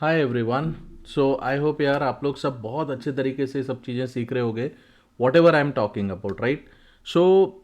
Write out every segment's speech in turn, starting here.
Hi everyone. So I hope यार आप लोग सब बहुत अच्छे तरीके से सब चीज़ें सीख रहे होगे whatever I am talking about, right? So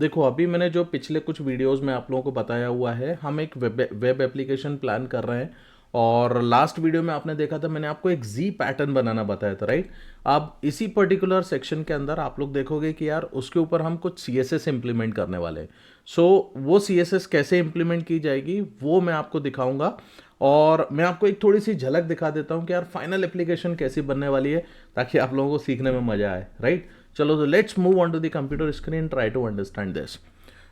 देखो, अभी मैंने जो पिछले कुछ वीडियोस में आप लोगों को बताया हुआ है, हम एक वेब एप्लीकेशन प्लान कर रहे हैं। और लास्ट वीडियो में आपने देखा था, मैंने आपको एक जी पैटर्न बनाना बताया था, राइट? अब इसी पर्टिकुलर सेक्शन के अंदर आप लोग देखोगे कि यार उसके ऊपर हम कुछ सी एस एस इम्प्लीमेंट करने वाले हैं। सो वो सी एस एस कैसे इम्प्लीमेंट की जाएगी वो मैं आपको दिखाऊंगा। और मैं आपको एक थोड़ी सी झलक दिखा देता हूँ कि यार फाइनल एप्लीकेशन कैसी बनने वाली है, ताकि आप लोगों को सीखने में मजा आए, राइट? चलो, तो let's move on to the computer screen, try to understand this.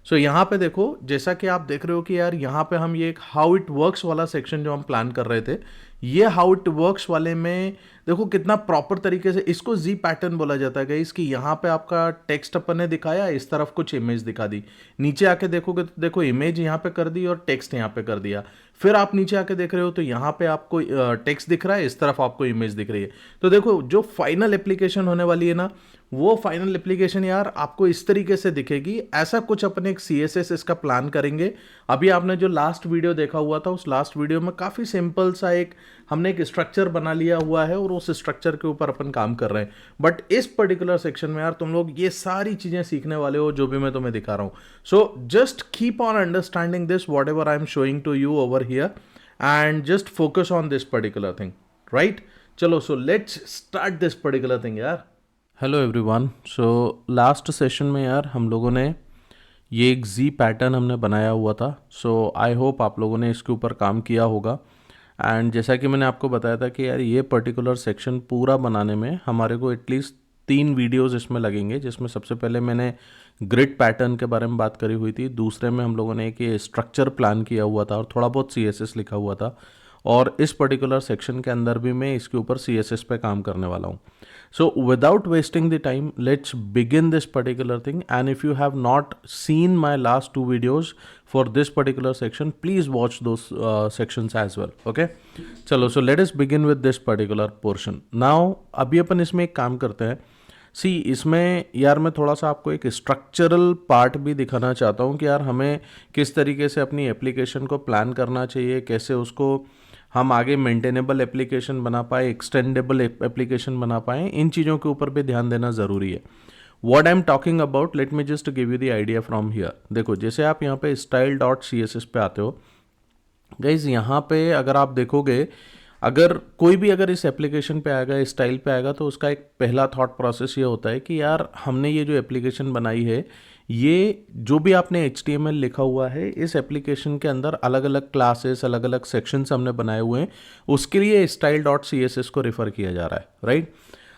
So यहाँ पे देखो, जैसा कि आप देख रहे हो कि यार यहाँ पे हम ये एक हाउ इट वर्क्स वाला सेक्शन जो हम प्लान कर रहे थे, ये हाउ इट वर्क्स वाले में देखो कितना प्रॉपर तरीके से इसको जी पैटर्न बोला जाता है गाइस। कि यहाँ पे आपका टेक्स्ट अपन ने दिखाया, इस तरफ कुछ इमेज दिखा दी, नीचे आके देखोगे तो देखो इमेज यहाँ पे कर दी और टेक्स्ट यहाँ पे कर दिया। फिर आप नीचे आके देख रहे हो तो यहाँ पे आपको टेक्स्ट दिख रहा है, इस तरफ आपको इमेज दिख रही है। तो देखो, जो फाइनल एप्लीकेशन होने वाली है ना, वो फाइनल एप्लीकेशन यार आपको इस तरीके से दिखेगी। ऐसा कुछ अपने एक सी एस एस इसका प्लान करेंगे। अभी आपने जो लास्ट वीडियो देखा हुआ था, उस लास्ट वीडियो में काफ़ी सिंपल सा एक हमने एक स्ट्रक्चर बना लिया हुआ है और उस स्ट्रक्चर के ऊपर अपन काम कर रहे हैं। बट इस पर्टिकुलर सेक्शन में यार तुम लोग ये सारी चीज़ें सीखने वाले हो जो भी मैं तुम्हें दिखा रहा हूँ। So just keep on understanding this whatever I am showing to you over here, and just focus on this particular thing, right? चलो, so let's start this particular thing यार। Hello everyone. So last session में यार हम लोगों ने ये एक जी pattern हमने बनाया हुआ था। सो आई होप आप लोगों ने इसके ऊपर काम किया होगा। एंड जैसा कि मैंने आपको बताया था कि यार ये पर्टिकुलर सेक्शन पूरा बनाने में हमारे को एटलीस्ट 3 वीडियोस इसमें लगेंगे, जिसमें सबसे पहले मैंने ग्रिड पैटर्न के बारे में बात करी हुई थी, दूसरे में हम लोगों ने एक ये स्ट्रक्चर प्लान किया हुआ था और थोड़ा बहुत सी एस एस लिखा हुआ था, और इस पर्टिकुलर सेक्शन के अंदर भी मैं इसके ऊपर सी एस एस पे काम करने वाला हूँ। So, without wasting the time, let's begin this particular thing. And if you have not seen my last 2 videos for this particular section, please watch those sections as well. Okay? चलो, so let us begin with this particular portion. Now, अभी अपन इसमें एक काम करते हैं। सी इसमें यार मैं थोड़ा सा आपको एक स्ट्रक्चरल पार्ट भी दिखाना चाहता हूँ कि यार हमें किस तरीके से अपनी एप्लीकेशन को प्लान करना चाहिए, कैसे उसको हम आगे मेंटेनेबल एप्लीकेशन बना पाए, एक्सटेंडेबल एप्लीकेशन बना पाए, इन चीज़ों के ऊपर भी ध्यान देना ज़रूरी है। What I am talking about, let me just give you the idea from here. देखो, जैसे आप यहाँ पे style.css पे आते हो गाइज, यहाँ पे अगर आप देखोगे, अगर कोई भी अगर इस एप्लीकेशन पे आएगा, इस स्टाइल पे आएगा, तो उसका एक पहला थॉट प्रोसेस ये होता है कि यार हमने ये जो एप्लीकेशन बनाई है, ये जो भी आपने HTML लिखा हुआ है, इस एप्लीकेशन के अंदर अलग अलग क्लासेस, अलग अलग सेक्शंस हमने बनाए हुए हैं, उसके लिए style.css को रेफर किया जा रहा है, राइट?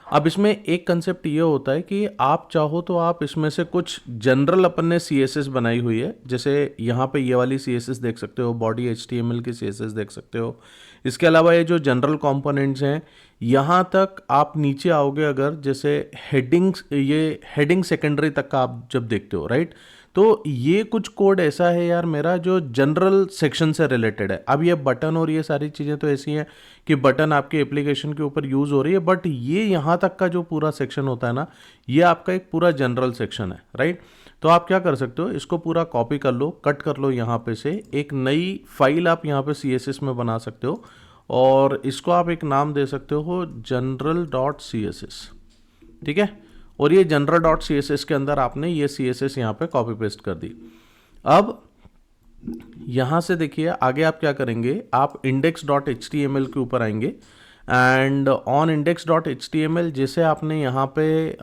अब इसमें एक कंसेप्ट ये होता है कि आप चाहो तो आप इसमें से कुछ जनरल अपन ने सी एस एस बनाई हुई है, जैसे यहाँ पे ये वाली सी एस एस देख सकते हो, बॉडी HTML की सी एस एस देख सकते हो। इसके अलावा ये जो जनरल कंपोनेंट्स हैं, यहाँ तक आप नीचे आओगे अगर, जैसे हेडिंग्स, ये हेडिंग सेकेंडरी तक का आप जब देखते हो, राइट? तो ये कुछ कोड ऐसा है यार मेरा जो जनरल सेक्शन से रिलेटेड है। अब ये बटन और ये सारी चीज़ें तो ऐसी हैं कि बटन आपके एप्लीकेशन के ऊपर यूज़ हो रही है, बट ये यहाँ तक का जो पूरा सेक्शन होता है ना, ये आपका एक पूरा जनरल सेक्शन है, राइट? तो आप क्या कर सकते हो, इसको पूरा कॉपी कर लो, कट कर लो, यहाँ पे से एक नई फाइल आप यहाँ पे CSS में बना सकते हो, और इसको आप एक नाम दे सकते हो general.css, ठीक है? और ये general.css के अंदर आपने ये CSS यहाँ पे कॉपी पेस्ट कर दी। अब यहाँ से देखिए आगे आप क्या करेंगे, आप index.html के ऊपर आएंगे, एंड ऑन index.html जैसे आपने यहाँ पे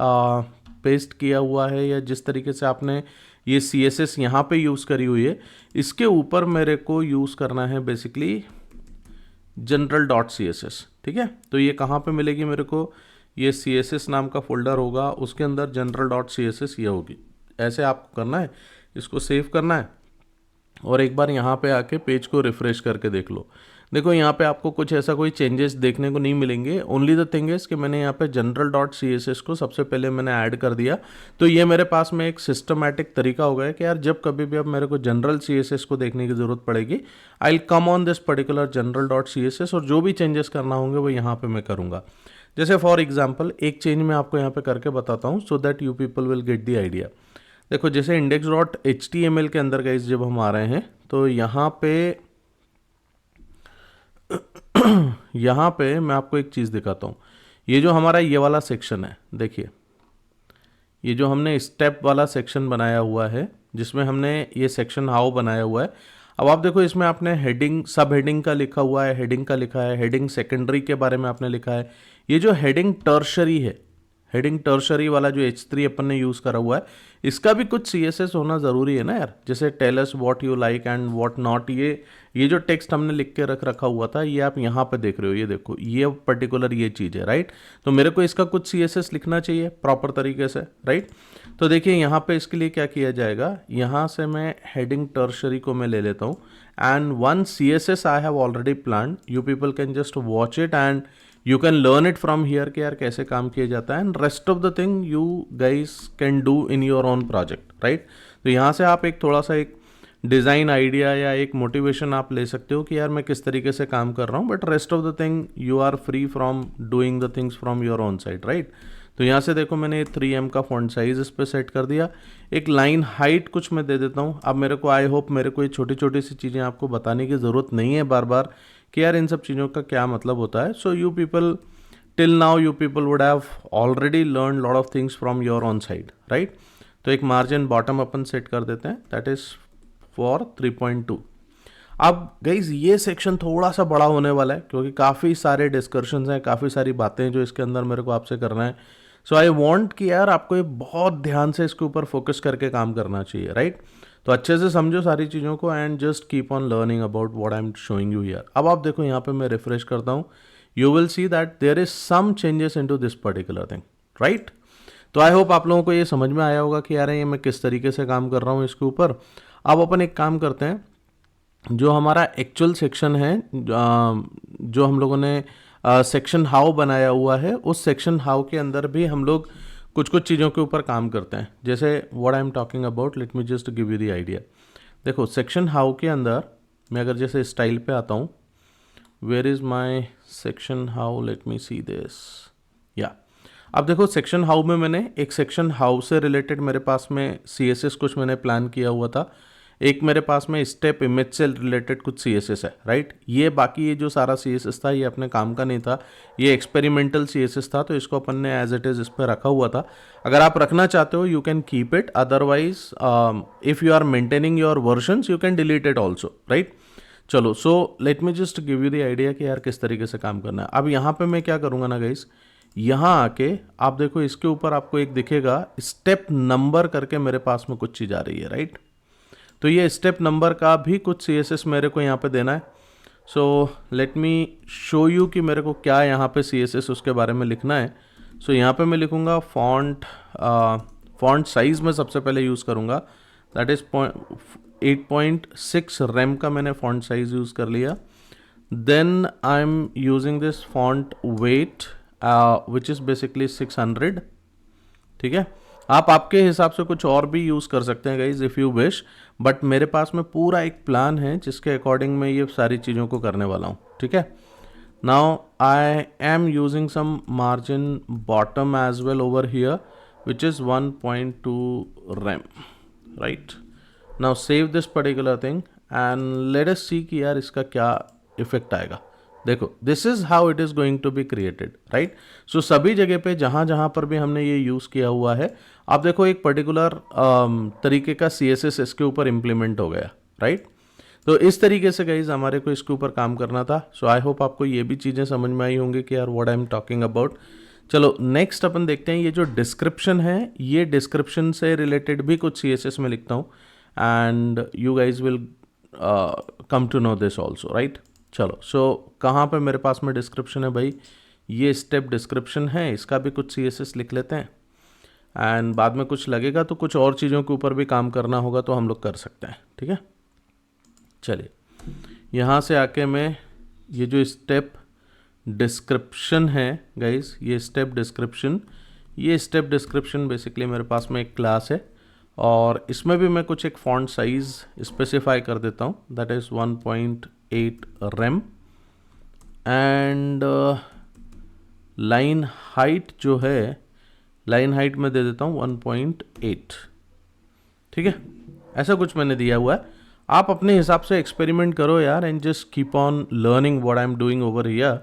पेस्ट किया हुआ है, या जिस तरीके से आपने ये CSS यहाँ पे यूज़ करी हुई है, इसके ऊपर मेरे को यूज़ करना है बेसिकली general.css, ठीक है? तो ये कहाँ पे मिलेगी मेरे को, ये CSS नाम का फोल्डर होगा, उसके अंदर general.css ये होगी। ऐसे आपको करना है, इसको सेव करना है, और एक बार यहाँ पे आके पेज को रिफ्रेश करके देख लो। देखो, यहाँ पे आपको कुछ ऐसा कोई चेंजेस देखने को नहीं मिलेंगे। ओनली द थिंग इज़ कि मैंने यहाँ पे general.css को सबसे पहले मैंने ऐड कर दिया, तो ये मेरे पास में एक सिस्टमैटिक तरीका हो गया कि यार जब कभी भी अब मेरे को जनरल CSS को देखने की ज़रूरत पड़ेगी, I will come on this particular general.css, और जो भी चेंजेस करना होंगे वो यहाँ पर मैं करूँगा। जैसे फॉर एग्जाम्पल एक चेंज मैं आपको यहाँ पे करके बताता हूँ, so that you people will get the idea. देखो, जैसे index.html के अंदर गाइस जब हम आ रहे हैं, तो यहाँ पे यहाँ पे मैं आपको एक चीज़ दिखाता हूँ। ये जो हमारा ये वाला सेक्शन है, देखिए ये जो हमने स्टेप वाला सेक्शन बनाया हुआ है, जिसमें हमने ये सेक्शन हाउ बनाया हुआ है। अब आप देखो इसमें आपने हेडिंग, सब हेडिंग का लिखा हुआ है, हेडिंग का लिखा है, हेडिंग सेकेंडरी के बारे में आपने लिखा है। ये जो हेडिंग टर्शरी है, हेडिंग टर्शरी वाला जो H3 अपन ने यूज़ करा हुआ है, इसका भी कुछ CSS होना ज़रूरी है ना यार। जैसे tell us what you like and what not, ये जो टेक्स्ट हमने लिख के रखा हुआ था, ये आप यहाँ पे देख रहे हो, ये देखो ये पर्टिकुलर ये चीज़ है, राइट। तो मेरे को इसका कुछ CSS लिखना चाहिए प्रॉपर तरीके से, राइट। तो देखिए यहाँ पे इसके लिए क्या किया जाएगा, यहाँ से मैं हेडिंग टर्शरी को मैं ले लेता हूँ and one CSS I have already plan, you people can just watch it and you can learn it from here कि यार कैसे काम किया जाता है, and rest of the thing you guys can do in your own project, right. तो यहाँ से आप एक थोड़ा सा एक डिज़ाइन आइडिया या एक मोटिवेशन आप ले सकते हो कि यार मैं किस तरीके से काम कर रहा हूँ, but rest of the thing you are free from doing the things from your own side, right. तो यहाँ से देखो मैंने 3M का फॉन्ट साइज इस पर सेट कर दिया। एक लाइन हाइट कुछ मैं दे देता हूँ। अब मेरे को आई होप मेरे को ये छोटी छोटी सी चीज़ें आपको बताने की ज़रूरत नहीं है बार बार कि यार इन सब चीज़ों का क्या मतलब होता है। So you people till now you people would have already learn lot of things from your on side, right. तो एक मार्जिन बॉटम अपन सेट कर देते हैं, दैट इज़ फॉर 3.2। अब गाइज ये सेक्शन थोड़ा सा बड़ा होने वाला है क्योंकि काफ़ी सारे डिस्कशंस हैं, काफ़ी सारी बातें जो इसके अंदर मेरे को आपसे करना है। सो आई वांट कि यार आपको ये बहुत ध्यान से इसके ऊपर फोकस करके काम करना चाहिए, राइट। तो अच्छे से समझो सारी चीज़ों को and just keep on learning about what I am showing you here. अब आप देखो यहाँ पे मैं रिफ्रेश करता हूँ, you will see that there is some changes into this particular thing, right. तो आई होप आप लोगों को ये समझ में आया होगा कि यार ये मैं किस तरीके से काम कर रहा हूँ इसके ऊपर। अब अपन एक काम करते हैं, जो हमारा एक्चुअल सेक्शन है, जो हम लोगों ने सेक्शन हाउ बनाया हुआ है, उस सेक्शन हाउ के अंदर भी हम लोग कुछ कुछ चीज़ों के ऊपर काम करते हैं। जैसे what I am talking about, let me just give you the idea. देखो सेक्शन हाउ के अंदर मैं अगर जैसे स्टाइल पे आता हूँ, where is my section how, let me see this, या अब देखो सेक्शन हाउ में मैंने एक सेक्शन हाउ से रिलेटेड मेरे पास में CSS कुछ मैंने प्लान किया हुआ था, एक मेरे पास में स्टेप इमेज से रिलेटेड कुछ CSS है, राइट। ये बाकी ये जो सारा CSS था ये अपने काम का नहीं था, ये एक्सपेरिमेंटल CSS था, तो इसको अपन ने एज इट इज़ इस पर रखा हुआ था। अगर आप रखना चाहते हो you can keep it, otherwise if you are maintaining your versions you can delete it also, right. चलो so let me just give you the idea कि यार किस तरीके से काम करना है। अब यहाँ पे मैं क्या करूँगा ना गाइस, यहाँ आके आप देखो इसके ऊपर आपको एक दिखेगा स्टेप नंबर करके मेरे पास में कुछ चीज़ आ रही है, राइट। तो ये स्टेप नंबर का भी कुछ CSS मेरे को यहाँ पे देना है। सो लेट मी शो यू कि मेरे को क्या यहाँ पे CSS उसके बारे में लिखना है। सो यहाँ पे मैं लिखूँगा फॉन्ट साइज़ में सबसे पहले यूज़ करूँगा, दैट इज़ 8.6 रैम का मैंने फॉन्ट साइज़ यूज़ कर लिया। Then I am using this font weight which is basically 600, ठीक है। आप आपके हिसाब से कुछ और भी यूज़ कर सकते हैं guys if you wish, but मेरे पास में पूरा एक प्लान है जिसके अकॉर्डिंग मैं ये सारी चीज़ों को करने वाला हूँ, ठीक है। Now I am using some margin bottom as well over here which is 1.2 RAM, right. Now save this particular thing and let us see कि यार इसका क्या इफेक्ट आएगा। देखो this is how it is going to be created, right. So सभी जगह पे जहाँ जहाँ पर भी हमने ये यूज़ किया हुआ है, आप देखो एक पर्टिकुलर तरीके का CSS इसके ऊपर इम्प्लीमेंट हो गया, राइट। तो इस तरीके से गाइज हमारे को इसके ऊपर काम करना था। सो आई होप आपको ये भी चीज़ें समझ में आई होंगी कि यार what I am talking about. चलो नेक्स्ट अपन देखते हैं, ये जो डिस्क्रिप्शन है, ये डिस्क्रिप्शन से रिलेटेड भी कुछ CSS में लिखता हूँ and you guys will come to know this also, right. चलो सो कहाँ पे मेरे पास में डिस्क्रिप्शन है भाई, ये स्टेप डिस्क्रिप्शन है, इसका भी कुछ CSS लिख लेते हैं एंड बाद में कुछ लगेगा तो कुछ और चीज़ों के ऊपर भी काम करना होगा तो हम लोग कर सकते हैं, ठीक है। चलिए यहाँ से आके मैं ये जो स्टेप डिस्क्रिप्शन है गाइस, ये स्टेप डिस्क्रिप्शन बेसिकली मेरे पास में एक क्लास है और इसमें भी मैं कुछ एक फॉन्ट साइज़ स्पेसिफाई कर देता हूँ, that is 1.8 RAM and line height जो है, लाइन हाइट में दे देता हूँ 1.8, ठीक है। ऐसा कुछ मैंने दिया हुआ है। आप अपने हिसाब से एक्सपेरिमेंट करो यार and just keep on learning what I am doing over here,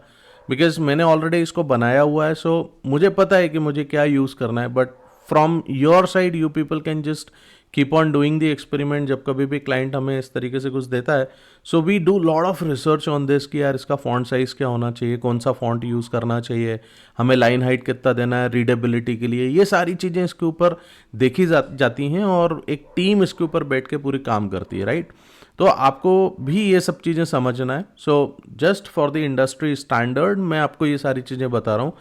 because मैंने ऑलरेडी इसको बनाया हुआ है, सो मुझे पता है कि मुझे क्या यूज़ करना है. But from your side you people can just keep on doing the experiment. जब कभी भी क्लाइंट हमें इस तरीके से कुछ देता है, so we do lot of research on this कि यार इसका फॉन्ट साइज़ क्या होना चाहिए, कौन सा फॉन्ट यूज़ करना चाहिए, हमें लाइन हाइट कितना देना है रीडेबिलिटी के लिए. ये सारी चीज़ें इसके ऊपर देखी जाती हैं और एक टीम इसके ऊपर बैठ के पूरी काम करती है, राइट. तो आपको भी ये सब चीज़ें समझना है. So just for the industry standard मैं आपको ये सारी चीज़ें बता रहा हूँ.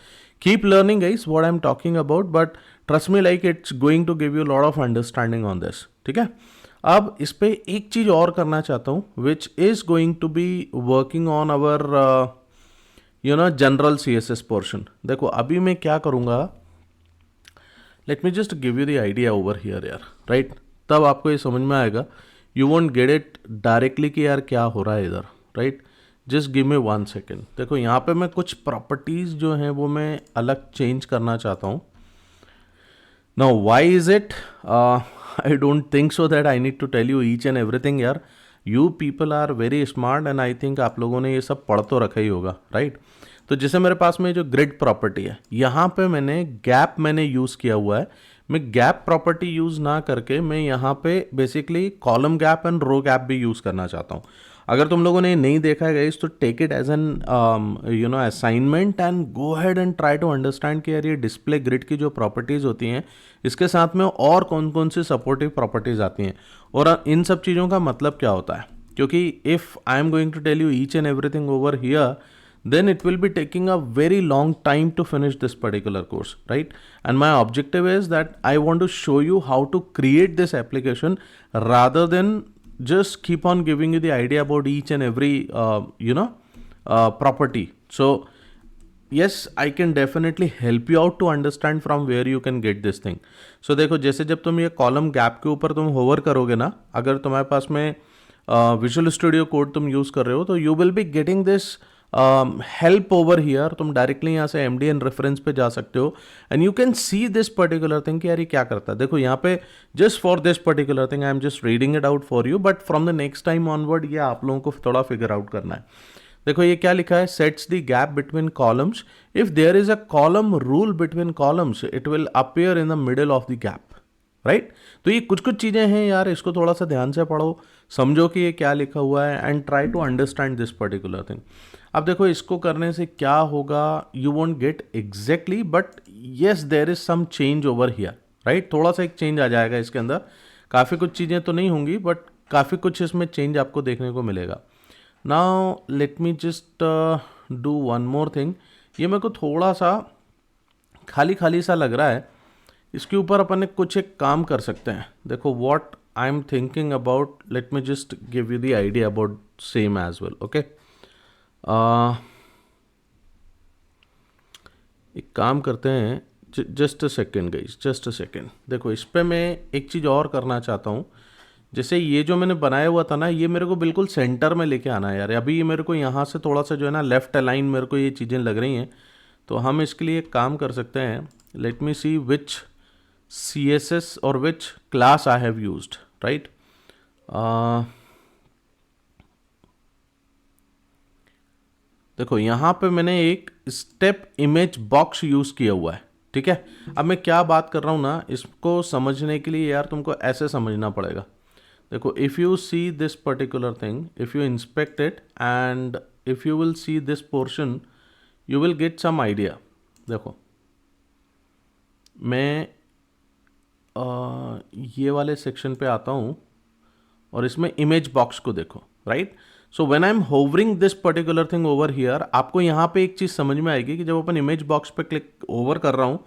Keep learning guys what I am talking about, but trust me like it's going to give you lot of understanding on this. ठीक है. अब इस पे एक चीज़ और करना चाहता हूँ which is going to be working on our general CSS portion. देखो अभी मैं क्या करूँगा, let me just give you the idea over here यार, राइट. तब आपको ये समझ में आएगा. You won't get it directly कि यार क्या हो रहा है इधर, right. Just give me 1 second. देखो यहाँ पे मैं कुछ प्रॉपर्टीज़ जो हैं वो मैं अलग चेंज करना चाहता हूँ. Now why is it, I don't think so that I need to tell you each and everything यार. You people are very smart and I think आप लोगों ने ये सब पढ़ तो रखा ही होगा, राइट. तो जैसे मेरे पास में जो ग्रिड प्रॉपर्टी है, यहाँ पे मैंने गैप यूज़ किया हुआ है. मैं गैप प्रॉपर्टी यूज़ ना करके मैं यहाँ पे basically column gap and row gap भी यूज़ करना चाहता हूँ. अगर तुम लोगों ने नहीं देखा है गाइस तो take it as an assignment and go ahead and try to understand कि यार ये डिस्प्ले ग्रिड की जो प्रॉपर्टीज़ होती हैं इसके साथ में और कौन कौन सी सपोर्टिव प्रॉपर्टीज़ आती हैं और इन सब चीज़ों का मतलब क्या होता है. क्योंकि if I am going to tell you each and everything over here, then it will be taking a very long time to finish this particular course, right. And my objective is that I want to show you how to create this application rather than just keep on giving you the idea about each and every property. So yes, I can definitely help you out to understand from where you can get this thing. So देखो जैसे जब तुम ये column gap के ऊपर तुम hover करोगे ना, अगर तुम्हारे पास में विजुअल स्टूडियो कोड तुम यूज़ कर रहे हो तो you will be getting this help over here. तुम डायरेक्टली यहाँ से MDN रेफरेंस पे जा सकते हो and you can see this particular thing कि यार ये क्या करता है. देखो यहाँ पे just for this particular thing I am just reading it out for you, but from the next time onward ये आप लोगों को थोड़ा फिगर आउट करना है. देखो ये क्या लिखा है, sets the gap between columns. If there is a column rule between columns it will appear in the middle of the gap, right. तो ये कुछ कुछ चीज़ें हैं यार, इसको थोड़ा सा ध्यान से पढ़ो, समझो कि ये क्या लिखा हुआ है and try to understand this particular thing. अब देखो इसको करने से क्या होगा, you won't get exactly, but yes there is some change over here, right. थोड़ा सा एक चेंज आ जाएगा इसके अंदर. काफ़ी कुछ चीज़ें तो नहीं होंगी बट काफ़ी कुछ इसमें चेंज आपको देखने को मिलेगा. Now let me just do one more thing. ये मेरे को थोड़ा सा खाली खाली सा लग रहा है, इसके ऊपर अपन ने कुछ एक काम कर सकते हैं. देखो what I am thinking about, let me just give you the idea about same as well. Okay, एक काम करते हैं, just a second guys, just a second. देखो इस पर मैं एक चीज़ और करना चाहता हूँ. जैसे ये जो मैंने बनाया हुआ था ना, ये मेरे को बिल्कुल सेंटर में लेके आना है यार. अभी ये मेरे को यहाँ से थोड़ा सा जो है ना लेफ्ट अलाइन मेरे को ये चीज़ें लग रही हैं. तो हम इसके लिए एक काम कर सकते हैं. लेट मी सी विच CSS और which class I have used, right. देखो यहाँ पे मैंने एक स्टेप इमेज बॉक्स यूज़ किया हुआ है, ठीक है. अब मैं क्या बात कर रहा हूँ ना, इसको समझने के लिए यार तुमको ऐसे समझना पड़ेगा. देखो if you see this particular thing, if you inspect it and if you will see this portion you will get some idea. देखो मैं ये वाले सेक्शन पे आता हूँ और इसमें इमेज बॉक्स को देखो, right. So when I am hovering this particular thing over here, आपको यहाँ पे एक चीज़ समझ में आएगी कि जब अपन इमेज बॉक्स पे क्लिक ओवर कर रहा हूँ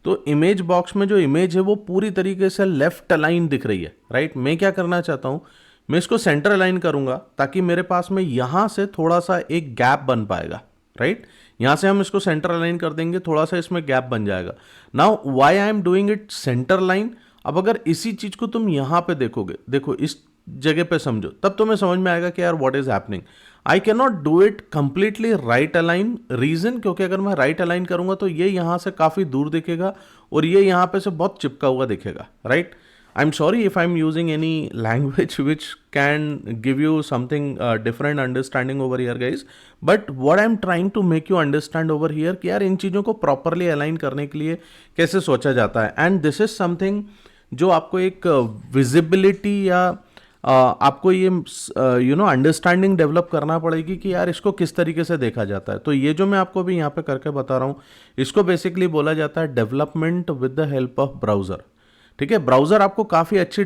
तो इमेज बॉक्स में जो इमेज है वो पूरी तरीके से लेफ्ट अलाइन दिख रही है, राइट. मैं क्या करना चाहता हूँ, मैं इसको सेंटर अलाइन करूँगा ताकि मेरे पास में यहाँ से थोड़ा सा एक गैप बन पाएगा, राइट. यहाँ से हम इसको सेंटर अलाइन कर देंगे, थोड़ा सा इसमें गैप बन जाएगा. Now why I am doing it centre line. अब अगर इसी चीज़ को तुम यहाँ पे देखोगे, देखो इस जगह पे समझो, तब तुम्हें समझ में आएगा कि यार what is happening. I can not do it completely right align. Reason, क्योंकि अगर मैं राइट अलाइन करूंगा तो ये यहाँ से काफ़ी दूर दिखेगा और ये यहाँ पे से बहुत चिपका हुआ दिखेगा, right. I'm sorry if I'm using any language which can give you something different understanding over here guys, but what I'm trying to make you understand over here कि यार इन चीज़ों को properly align करने के लिए कैसे सोचा जाता है, and this is something जो आपको एक visibility या आपको ये अंडरस्टैंडिंग डेवलप करना पड़ेगी कि यार इसको किस तरीके से देखा जाता है। तो ये जो मैं आपको अभी यहाँ पे करके बता रहा हूँ, इसको बेसिकली बोला जाता है development with the help of browser. ठीक है, ब्राउज़र आपको काफ़ी अच्छी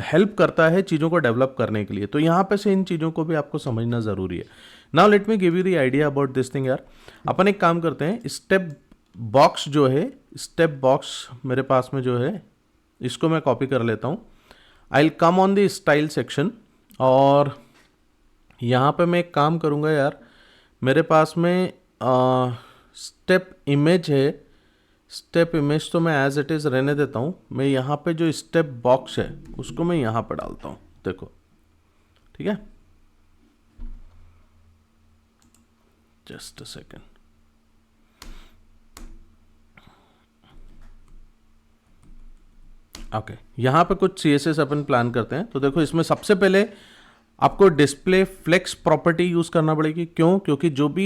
हेल्प करता है चीज़ों को डेवलप करने के लिए। तो यहाँ पे से इन चीज़ों को भी आपको समझना ज़रूरी है। Now let me give you the idea about this thing यार। अपन एक काम करते हैं, स्टेप बॉक्स जो है, स्टेप बॉक्स मेरे पास में जो है, इसको मैं कॉपी कर लेता हूँ। I will come on the style section, और यहाँ पे मैं एक काम करूँगा यार, मेरे पास में स्टेप इमेज है। स्टेप इमेज तो मैं एज इट इज़ रहने देता हूँ। मैं यहाँ पे जो स्टेप बॉक्स है उसको मैं यहाँ पे डालता हूँ, देखो। ठीक है, जस्ट अ सेकेंड। ओके, यहाँ पे कुछ CSS अपन प्लान करते हैं। तो देखो, इसमें सबसे पहले आपको डिस्प्ले फ्लेक्स प्रॉपर्टी यूज़ करना पड़ेगी। क्यों? क्योंकि जो भी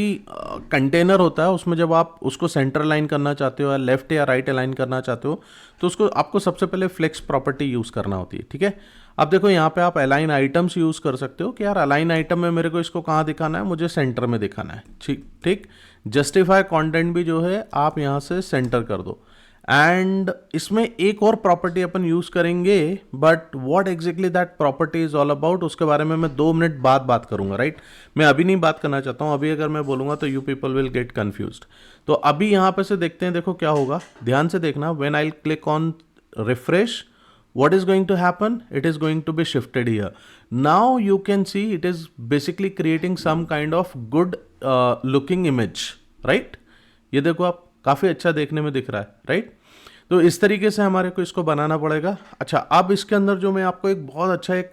कंटेनर होता है उसमें जब आप उसको सेंटर लाइन करना चाहते हो या लेफ्ट या राइट अलाइन करना चाहते हो, तो उसको आपको सबसे पहले फ्लेक्स प्रॉपर्टी यूज़ करना होती है। ठीक है, अब देखो यहाँ पे आप अलाइन आइटम्स यूज़ कर सकते हो कि यार अलाइन आइटम में मेरे को इसको कहाँ दिखाना है, मुझे सेंटर में दिखाना है। ठीक, जस्टिफाई कंटेंट भी जो है आप यहाँ से सेंटर कर दो। एंड इसमें एक और प्रॉपर्टी अपन यूज करेंगे, but what exactly that property is all about, उसके बारे में मैं 2 मिनट बाद बात करूंगा। राइट, मैं अभी नहीं बात करना चाहता हूं। अभी अगर मैं बोलूंगा तो you people will get confused. तो अभी यहां पे से देखते हैं, देखो क्या होगा, ध्यान से देखना। When I click on refresh, what is going to happen? It is going to be shifted here. Now you can see it is basically creating some kind of good looking image, right? ये देखो आप, काफ़ी अच्छा देखने में दिख रहा है, राइट? तो इस तरीके से हमारे को इसको बनाना पड़ेगा। अच्छा, अब इसके अंदर जो मैं आपको एक बहुत अच्छा एक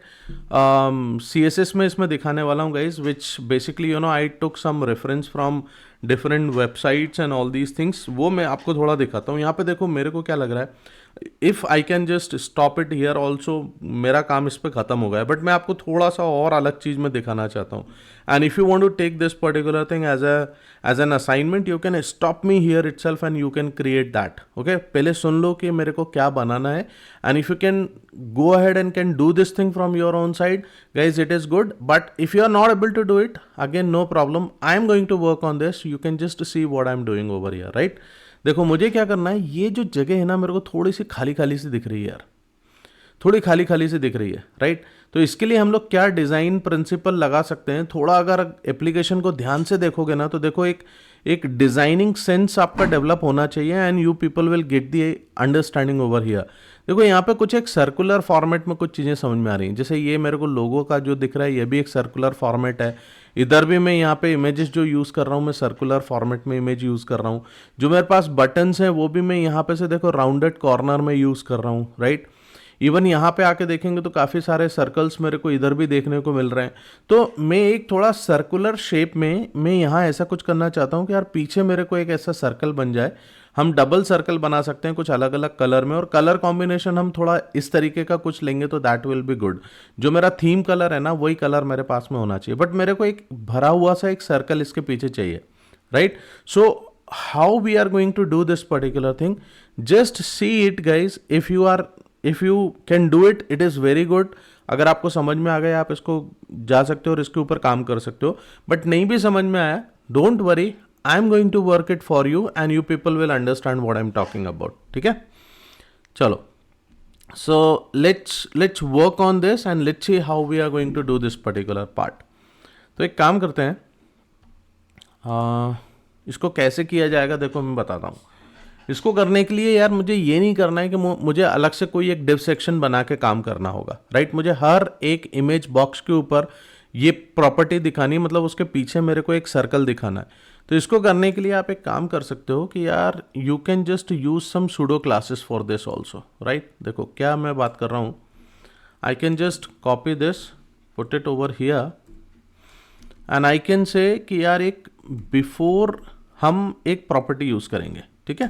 CSS में इसमें दिखाने वाला हूँ guys, which basically I took some reference from different websites and all these things. वो मैं आपको थोड़ा दिखाता हूँ। यहाँ पे देखो, मेरे को क्या लग रहा है, if I can just stop it here also, मेरा काम इस पर ख़त्म हो गया। बट मैं आपको थोड़ा सा और अलग चीज़ में दिखाना चाहता हूँ। And if you want to take this particular thing as an assignment, you can stop me here itself and you can create that. Okay, पहले सुन लो कि मेरे को क्या बनाना है, and if you can go ahead and can do this thing from your own side guys, it is good. But if you are not able to do it, again no problem, I am going to work on this. You can just see what I am doing over here, right? देखो, मुझे क्या करना है, ये जो जगह है ना, मेरे को थोड़ी सी खाली खाली सी दिख रही है यार, थोड़ी खाली खाली सी दिख रही है, राइट? तो इसके लिए हम लोग क्या डिज़ाइन प्रिंसिपल लगा सकते हैं, थोड़ा अगर एप्लीकेशन को ध्यान से देखोगे ना, तो देखो एक डिज़ाइनिंग सेंस आपका डेवलप होना चाहिए, and you people will get the understanding over here. देखो, यहाँ पे कुछ एक सर्कुलर फॉर्मेट में कुछ चीज़ें समझ में आ रही हैं। जैसे ये मेरे को लोगो का जो दिख रहा है, ये भी एक सर्कुलर फॉर्मेट है। इधर भी मैं यहाँ पे इमेजेस जो यूज़ कर रहा हूँ, मैं सर्कुलर फॉर्मेट में इमेज यूज़ कर रहा हूँ। जो मेरे पास बटन्स हैं वो भी मैं यहाँ पे से देखो राउंडेड कॉर्नर में यूज़ कर रहा हूँ, राइट? इवन यहाँ पे आके देखेंगे तो काफ़ी सारे सर्कल्स मेरे को इधर भी देखने को मिल रहे हैं। तो मैं एक थोड़ा सर्कुलर शेप में मैं यहाँ ऐसा कुछ करना चाहता हूँ कि यार पीछे मेरे को एक ऐसा सर्कल बन जाए। हम डबल सर्कल बना सकते हैं कुछ अलग अलग कलर में, और कलर कॉम्बिनेशन हम थोड़ा इस तरीके का कुछ लेंगे तो दैट विल बी गुड। जो मेरा थीम कलर है ना, वही कलर मेरे पास में होना चाहिए, बट मेरे को एक भरा हुआ सा एक सर्कल इसके पीछे चाहिए, right? So how we are going to do this particular thing, just see it guys. If you can do it, it is very good. अगर आपको समझ में आ गया, आप इसको जा सकते हो और इसके ऊपर काम कर सकते हो। बट नहीं भी समझ में आया, don't worry, I am going to work it for you and you people will understand what I am talking about. ठीक है, चलो, so let's work on this and let's see how we are going to do this particular part. तो एक काम करते हैं, इसको कैसे किया जाएगा देखो मैं बताता हूँ। इसको करने के लिए यार मुझे ये नहीं करना है कि मुझे अलग से कोई एक डिव सेक्शन बना के काम करना होगा, राइट? मुझे हर एक इमेज बॉक्स के ऊपर ये प्रॉपर्टी दिखानी, मतलब उसके पीछे मेरे को एक सर्कल दिखाना है। तो इसको करने के लिए आप एक काम कर सकते हो कि यार you can just use some pseudo classes for this also, right? देखो क्या मैं बात कर रहा हूँ, I can just copy this, put it over here, and I can say कि यार एक बिफोर हम एक प्रॉपर्टी यूज़ करेंगे, ठीक है?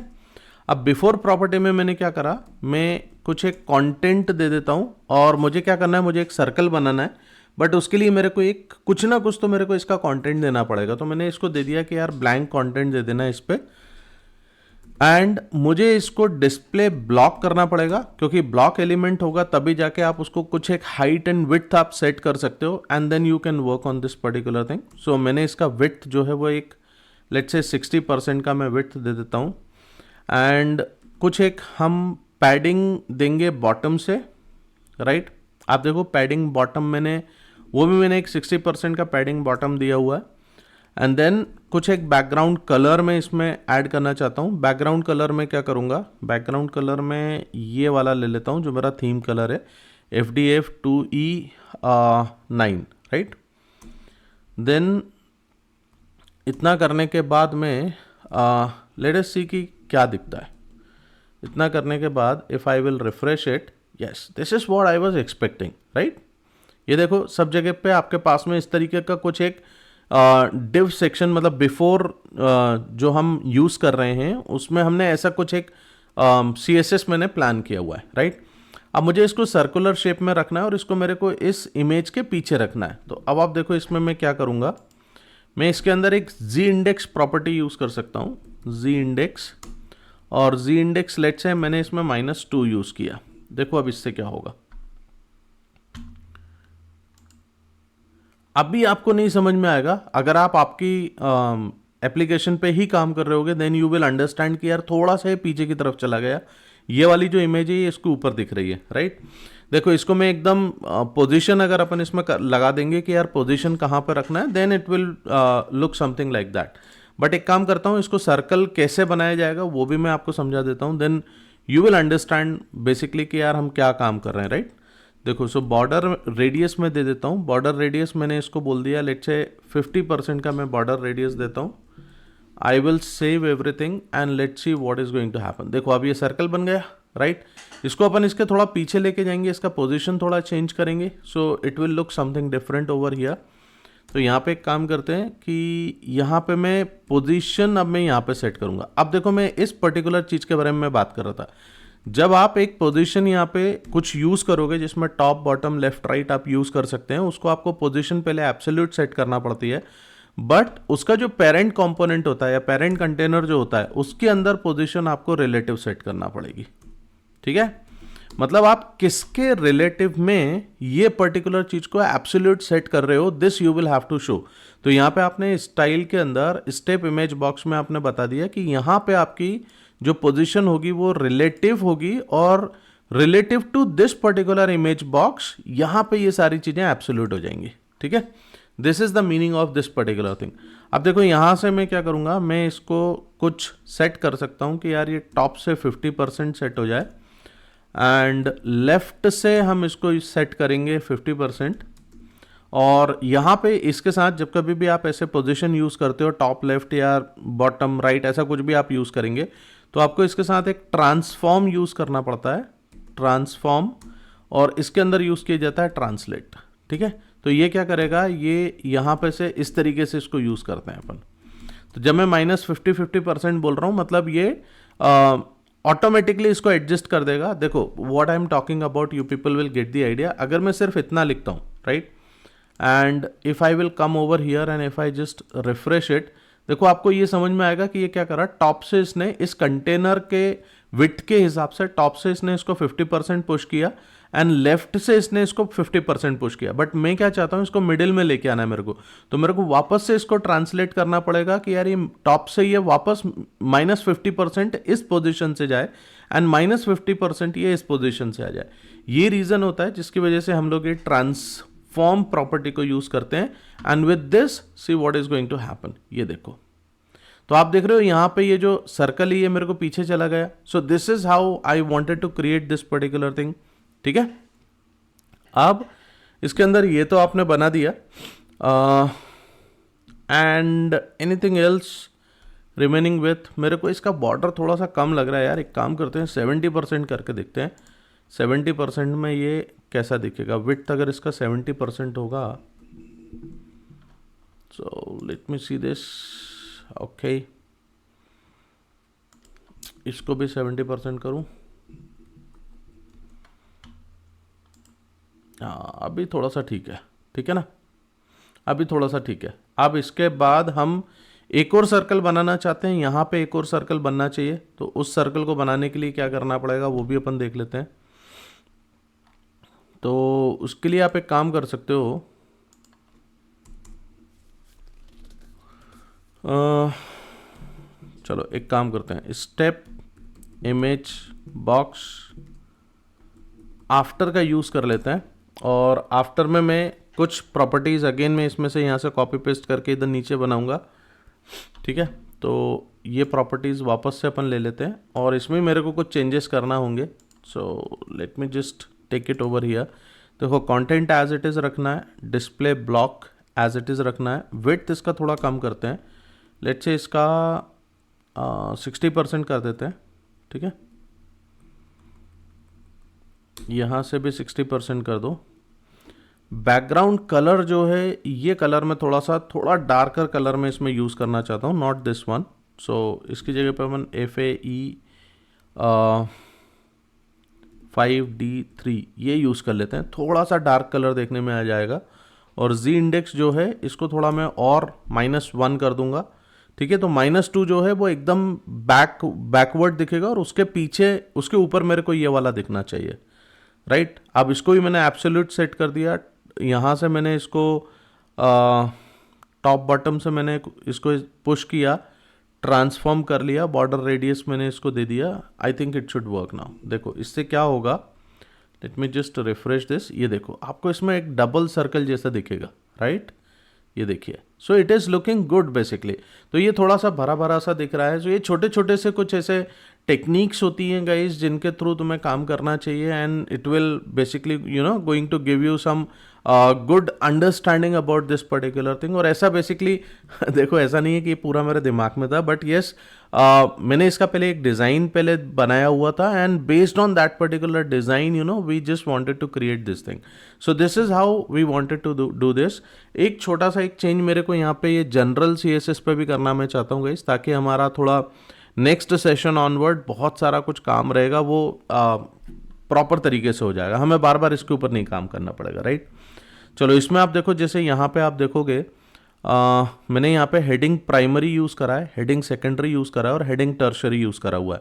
अब बिफोर प्रॉपर्टी में मैंने क्या करा, मैं कुछ एक कंटेंट दे देता हूँ और मुझे क्या करना है, मुझे एक सर्कल बनाना है, बट उसके लिए मेरे को एक कुछ ना कुछ तो मेरे को इसका कंटेंट देना पड़ेगा। तो मैंने इसको दे दिया कि यार ब्लैंक कंटेंट दे देना है इस पे, एंड मुझे इसको डिस्प्ले ब्लॉक करना पड़ेगा, क्योंकि ब्लॉक एलिमेंट होगा तभी जाके आप उसको कुछ एक हाइट एंड विड्थ आप सेट कर सकते हो, and then you can work on this particular thing. So मैंने इसका विड्थ जो है वो एक लेट्स से 60% का मैं विड्थ दे देता हूँ, एंड कुछ एक हम पैडिंग देंगे बॉटम से, राइट। आप देखो पैडिंग बॉटम मैंने एक 60% का पैडिंग बॉटम दिया हुआ है, एंड देन कुछ एक बैकग्राउंड कलर में इसमें ऐड करना चाहता हूँ। बैकग्राउंड कलर में क्या करूँगा, बैकग्राउंड कलर में ये वाला ले लेता हूँ जो मेरा थीम कलर है, FDF 2E9, राइट। देन इतना करने के बाद में लेट अस सी कि क्या दिखता है। इतना करने के बाद if I will refresh it, yes this is what I was expecting, right. ये देखो सब जगह पे आपके पास में इस तरीके का कुछ एक डिव सेक्शन, मतलब बिफोर जो हम यूज़ कर रहे हैं उसमें हमने ऐसा कुछ एक CSS मैंने प्लान किया हुआ है, राइट। अब मुझे इसको सर्कुलर शेप में रखना है और इसको मेरे को इस इमेज के पीछे रखना है। तो अब आप देखो इसमें मैं क्या करूँगा, मैं इसके अंदर एक जी इंडेक्स प्रॉपर्टी यूज़ कर सकता हूँ, जी इंडेक्स, और जी इंडेक्स लेट से मैंने इसमें -2 यूज़ किया। देखो अब इससे क्या होगा, अभी आपको नहीं समझ में आएगा। अगर आप आपकी एप्लीकेशन पे ही काम कर रहे होगे देन यू विल अंडरस्टैंड कि यार थोड़ा सा ये पीछे की तरफ चला गया, ये वाली जो इमेज है ये इसके ऊपर दिख रही है, राइट। देखो इसको मैं एकदम पोजीशन अगर अपन इसमें लगा देंगे कि यार पोजीशन कहाँ पर रखना है, then it will look something like that. But एक काम करता हूँ, इसको सर्कल कैसे बनाया जाएगा वो भी मैं आपको समझा देता हूँ, then you will understand basically कि यार हम क्या काम कर रहे हैं, राइट। देखो सो बॉर्डर रेडियस में दे देता हूँ, बॉर्डर रेडियस मैंने इसको बोल दिया लेट्स से 50% का मैं बॉर्डर रेडियस देता हूँ। I will save everything and let's see what is going to happen. देखो अब ये सर्कल बन गया, राइट। इसको अपन इसके थोड़ा पीछे लेके जाएंगे, इसका पोजीशन थोड़ा चेंज करेंगे, so it will look something different over here. तो यहाँ पे एक काम करते हैं कि यहाँ पे मैं पोजीशन अब मैं यहाँ पे सेट करूँगा। अब देखो मैं इस पर्टिकुलर चीज़ के बारे में मैं बात कर रहा था, जब आप एक पोजीशन यहाँ पे कुछ यूज़ करोगे जिसमें टॉप बॉटम लेफ्ट राइट आप यूज़ कर सकते हैं, उसको आपको पोजीशन पहले एब्सोल्यूट सेट करना पड़ती है, बट उसका जो पेरेंट कंपोनेंट होता है या पेरेंट कंटेनर जो होता है उसके अंदर पोजीशन आपको रिलेटिव सेट करना पड़ेगी, ठीक है। मतलब आप किसके रिलेटिव में ये पर्टिकुलर चीज को एब्सोल्यूट सेट कर रहे हो, this you will have to show. तो यहाँ पे आपने स्टाइल के अंदर स्टेप इमेज बॉक्स में आपने बता दिया कि यहाँ पे आपकी जो पोजीशन होगी वो रिलेटिव होगी, और relative to this particular image box यहाँ पे ये सारी चीजें एब्सोल्यूट हो जाएंगी, ठीक है। This is the meaning of this particular thing. अब देखो यहाँ से मैं क्या करूँगा, मैं इसको कुछ सेट कर सकता हूँ कि यार ये टॉप से 50% सेट हो जाए, एंड लेफ्ट से हम इसको सेट करेंगे 50%। और यहाँ पे इसके साथ जब कभी भी आप ऐसे पोजीशन यूज़ करते हो टॉप लेफ्ट या बॉटम राइट ऐसा कुछ भी आप यूज़ करेंगे, तो आपको इसके साथ एक ट्रांसफॉर्म यूज़ करना पड़ता है, ट्रांसफॉर्म, और इसके अंदर यूज़ किया जाता है ट्रांसलेट, ठीक है। तो ये क्या करेगा, ये यहाँ पे से इस तरीके से इसको यूज़ करते हैं अपन। तो जब मैं -50% बोल रहा हूँ मतलब ये ऑटोमेटिकली इसको एडजस्ट कर देगा। देखो what I am talking about, you people will get the idea. अगर मैं सिर्फ इतना लिखता हूँ, right, and if I will come over here and if I just refresh it, देखो आपको ये समझ में आएगा कि ये क्या करा, टॉप से इसने इस कंटेनर के विड्थ के हिसाब से टॉप से इसने इसको 50% पुश किया, एंड लेफ्ट से इसने इसको 50% पुश किया। बट मैं क्या चाहता हूँ, इसको मिडिल में लेके आना है मेरे को, तो मेरे को वापस से इसको ट्रांसलेट करना पड़ेगा कि यार ये टॉप से ये वापस -50% इस पोजीशन से जाए एंड -50% ये इस पोजीशन से आ जाए। ये रीज़न होता है जिसकी वजह से हम लोग ये ट्रांसफॉर्म प्रॉपर्टी को यूज़ करते हैं, and with this see what is going to happen. ये देखो, तो आप देख रहे हो यहाँ पे ये जो सर्कल है ये मेरे को पीछे चला गया। So this is how I wanted to create this particular thing, ठीक है। अब इसके अंदर ये तो आपने बना दिया, and anything else remaining with, मेरे को इसका बॉर्डर थोड़ा सा कम लग रहा है यार। एक काम करते हैं 70% करके देखते हैं, 70% में ये कैसा दिखेगा। विड्थ अगर इसका 70% होगा, सो let me see this, okay इसको भी 70% करूँ। हाँ, अभी थोड़ा सा ठीक है ना, अभी थोड़ा सा ठीक है। अब इसके बाद हम एक और सर्कल बनाना चाहते हैं, यहाँ पे एक और सर्कल बनना चाहिए, तो उस सर्कल को बनाने के लिए क्या करना पड़ेगा वो भी अपन देख लेते हैं। तो उसके लिए आप एक काम कर सकते हो, चलो एक काम करते हैं, स्टेप इमेज बॉक्स आफ्टर का यूज़ कर लेते हैं। और आफ्टर में मैं कुछ प्रॉपर्टीज़ अगेन मैं इसमें से यहाँ से कॉपी पेस्ट करके इधर नीचे बनाऊंगा, ठीक है। तो ये प्रॉपर्टीज़ वापस से अपन ले लेते हैं और इसमें मेरे को कुछ चेंजेस करना होंगे। So let me just take it over here. देखो कंटेंट एज इट इज़ रखना है, display block as it is रखना है, विड्थ इसका थोड़ा कम करते हैं, लेट्स से इसका 60% कर देते हैं, ठीक है। यहाँ से भी 60% कर दो। बैकग्राउंड कलर जो है ये कलर में थोड़ा डार्कर कलर में इसमें यूज़ करना चाहता हूँ, नॉट दिस वन। सो इसकी जगह पे अपन FAE 5D3 ये यूज़ कर लेते हैं, थोड़ा सा डार्क कलर देखने में आ जाएगा। और Z इंडेक्स जो है इसको थोड़ा मैं और -1 कर दूंगा, ठीक है। तो -2 जो है वो एकदम बैकवर्ड दिखेगा और उसके पीछे उसके ऊपर मेरे को ये वाला दिखना चाहिए, राइट। अब इसको भी मैंने एब्सोल्यूट सेट कर दिया, यहाँ से मैंने इसको टॉप बॉटम से मैंने इसको पुश किया, ट्रांसफॉर्म कर लिया, बॉर्डर रेडियस मैंने इसको दे दिया। I think it should work now. देखो इससे क्या होगा, late me just refresh this, ये देखो आपको इसमें एक डबल सर्कल जैसा दिखेगा, राइट। ये देखिए, so it is looking good basically. तो ये थोड़ा सा भरा भरा सा दिख रहा है। सो ये छोटे छोटे से कुछ ऐसे टेक्निक्स होती हैं गाइस जिनके थ्रू तुम्हें काम करना चाहिए, and it will basically going to give you some good understanding about this particular thing. और ऐसा बेसिकली देखो ऐसा नहीं है कि ये पूरा मेरे दिमाग में था, बट येस मैंने इसका पहले एक डिज़ाइन पहले बनाया हुआ था, and based on that particular design we just wanted to create this thing. So this is how we wanted to do this. एक छोटा सा एक चेंज मेरे को यहाँ पे ये जनरल CSS पे भी करना मैं चाहता हूँ गाइस, ताकि हमारा थोड़ा नेक्स्ट सेशन ऑनवर्ड बहुत सारा कुछ काम रहेगा वो प्रॉपर तरीके से हो जाएगा, हमें बार बार इसके ऊपर नहीं काम करना पड़ेगा, राइट। चलो इसमें आप देखो, जैसे यहाँ पे आप देखोगे मैंने यहाँ पे हेडिंग प्राइमरी यूज़ करा है, हेडिंग सेकेंडरी यूज़ करा है और हेडिंग टर्शरी यूज़ करा हुआ है।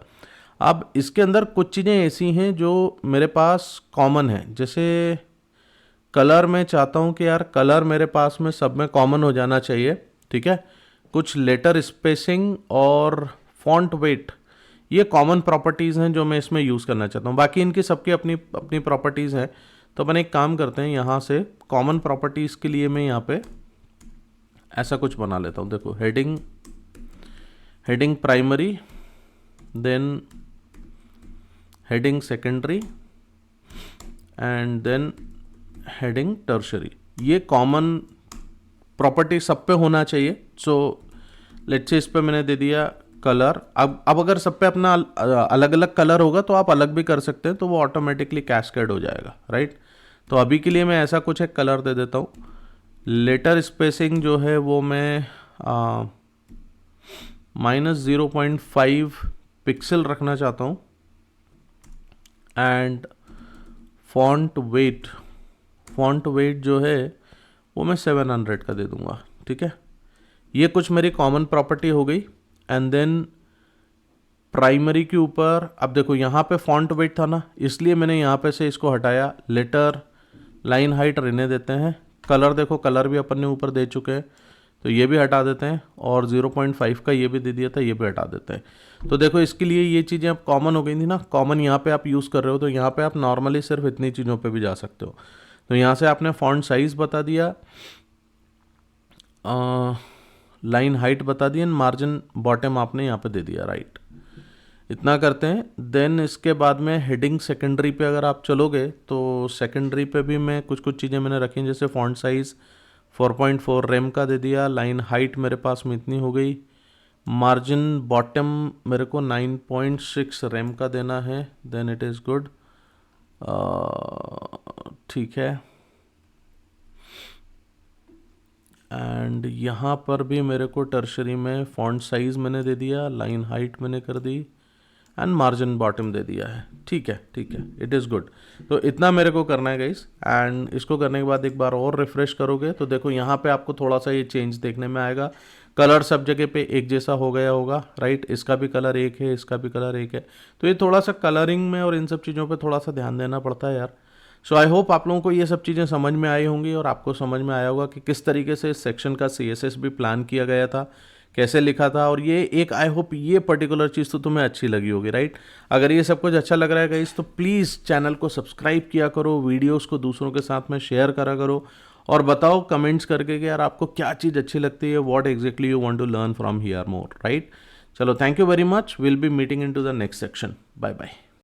अब इसके अंदर कुछ चीज़ें ऐसी हैं जो मेरे पास कॉमन है, जैसे कलर मैं चाहता हूँ कि यार कलर मेरे पास में सब में कॉमन हो जाना चाहिए, ठीक है। कुछ लेटर स्पेसिंग और फॉन्ट वेट ये कॉमन प्रॉपर्टीज़ हैं जो मैं इसमें यूज़ करना चाहता हूँ, बाकी इनकी सबकी अपनी अपनी प्रॉपर्टीज़ हैं। तो अपन एक काम करते हैं, यहाँ से कॉमन प्रॉपर्टीज़ के लिए मैं यहाँ पे ऐसा कुछ बना लेता हूँ। देखो heading primary, then heading secondary and then heading tertiary, ये कॉमन प्रॉपर्टी सब पे होना चाहिए। सो लेट्स से इस पे मैंने दे दिया कलर। अब अगर सब पे अपना अलग अलग कलर होगा तो आप अलग भी कर सकते हैं, तो वो ऑटोमेटिकली कैस्केड हो जाएगा, राइट। तो अभी के लिए मैं ऐसा कुछ एक कलर दे देता हूँ। लेटर स्पेसिंग जो है वो मैं -0.5 पिक्सल रखना चाहता हूँ, एंड फॉन्ट वेट जो है वो मैं 700 का दे दूंगा, ठीक है। ये कुछ मेरी कॉमन प्रॉपर्टी हो गई। एंड देन प्राइमरी के ऊपर अब देखो यहाँ पे फॉन्ट वेट था ना, इसलिए मैंने यहाँ पे से इसको हटाया, लेटर लाइन हाइट रहने देते हैं। कलर देखो, कलर भी अपन ने ऊपर दे चुके हैं, तो ये भी हटा देते हैं, और 0.5 का ये भी दे दिया था, ये भी हटा देते हैं। तो देखो इसके लिए ये चीज़ें अब कॉमन हो गई थी ना, कॉमन यहाँ पे आप यूज़ कर रहे हो, तो यहाँ पे आप नॉर्मली सिर्फ इतनी चीज़ों पे भी जा सकते हो। तो यहाँ से आपने फॉन्ट साइज़ बता दिया, लाइन हाइट बता दी, एंड मार्जिन बॉटम आपने यहाँ पे दे दिया, राइट। इतना करते हैं। देन इसके बाद में हेडिंग सेकेंडरी पे अगर आप चलोगे तो सेकेंडरी पे भी मैं कुछ चीज़ें मैंने रखी हैं, जैसे फॉन्ट साइज़ 4.4 रेम का दे दिया, लाइन हाइट मेरे पास में इतनी हो गई, मार्जिन बॉटम मेरे को 9.6 रेम का देना है, देन इट इज़ गुड, ठीक है। एंड यहाँ पर भी मेरे को टर्शरी में फॉन्ट साइज़ मैंने दे दिया, लाइन हाइट मैंने कर दी, एंड मार्जिन बॉटम दे दिया है। ठीक है, इट इज़ गुड। तो इतना मेरे को करना है गाइस, एंड इसको करने के बाद एक बार और रिफ्रेश करोगे तो देखो यहाँ पे आपको थोड़ा सा ये चेंज देखने में आएगा। कलर सब जगह पे एक जैसा हो गया होगा, राइट। इसका भी कलर एक है, इसका भी कलर एक है। तो ये थोड़ा सा कलरिंग में और इन सब चीज़ों पे थोड़ा सा ध्यान देना पड़ता है यार। सो आई होप आप लोगों को ये सब चीज़ें समझ में आई होंगी और आपको समझ में आया होगा कि किस तरीके से इस सेक्शन का CSS भी प्लान किया गया था, कैसे लिखा था। और ये एक, आई होप ये पर्टिकुलर चीज़ तो तुम्हें अच्छी लगी होगी, राइट। अगर ये सब कुछ अच्छा लग रहा है गाइस तो प्लीज़ चैनल को सब्सक्राइब किया करो, वीडियोस को दूसरों के साथ में शेयर करा करो, और बताओ कमेंट्स करके कि यार आपको क्या चीज़ अच्छी लगती है, what exactly you want to learn from here more, right. चलो, thank you very much, will be meeting in to the next section. Bye bye.